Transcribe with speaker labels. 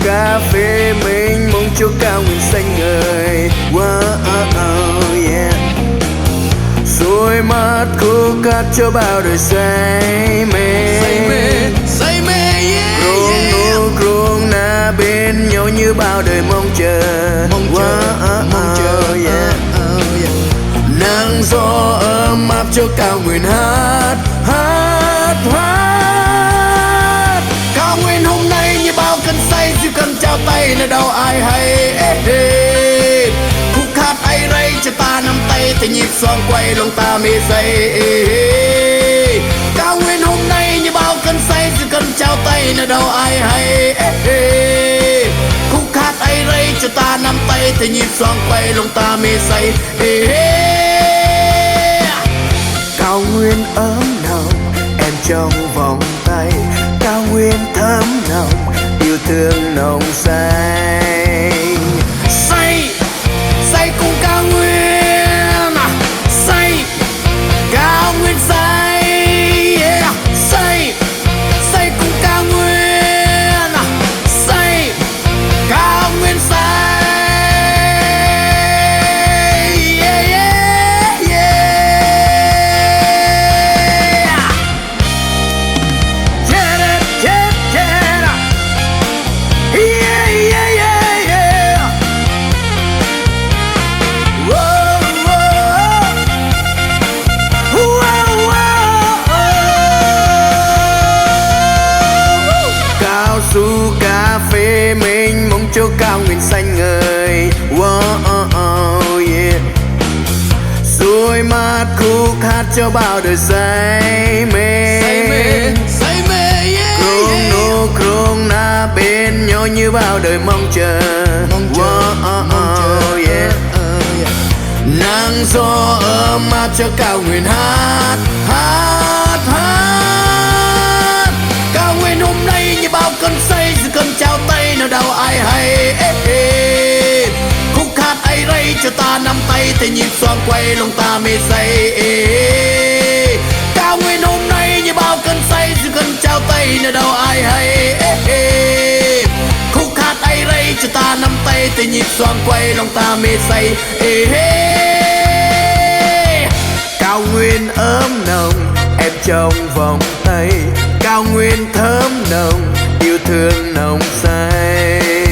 Speaker 1: cà phê mênh mông chỗ cao nguyên xanh ngời. Yeah. Rồi mắt khô cát cho bao đời say mê. Rung na bên nhau như bao đời mong chờ. Yeah. Nắng gió ấm áp cho cao nguyên hát. Cao nguyên hôm nay như bao cơn say, chỉ cần trao tay nơi đâu ai hay. Khúc hát ấy rây cho ta nắm tay, thì nhịp xoang quay lòng ta mê say. Cao nguyên hôm nay như bao cơn say, chỉ cần trao tay nơi đâu ai hay. Khúc hát ấy rây cho ta nắm tay, thì nhịp xoang quay lòng ta mê say. Cao nguyên ấm nồng em trong vòng tay, cao nguyên thấm nồng yêu thương nồng say. Say cùng cao nguyên, say cao nguyên say. Yeah. Say cùng cao nguyên, say cao nguyên say. Cà phê mênh mông chỗ cao nguyên xanh ngời. Yeah. Rồi mắt khúc hát cho bao đời say mê. Rung na bên nhau như bao đời mong chờ. Yeah. Nắng gió ấm áp cho cao nguyên hát. Cao nguyên hôm nay như bao cơn say, chỉ cần trao tay nào đâu ai hay. Khúc hát ấy rây cho ta nắm tay, thì nhịp xoang quay lòng ta mê say. Cao nguyên hôm nay như bao cơn say, chỉ cần trao tay nào đâu ai hay. Khúc hát ấy rây cho ta nắm tay, thì nhịp xoang quay lòng ta mê say. Cao nguyên ấm nồng em trong vòng tay, cao nguyên thấm nồng yêu thương nồng say.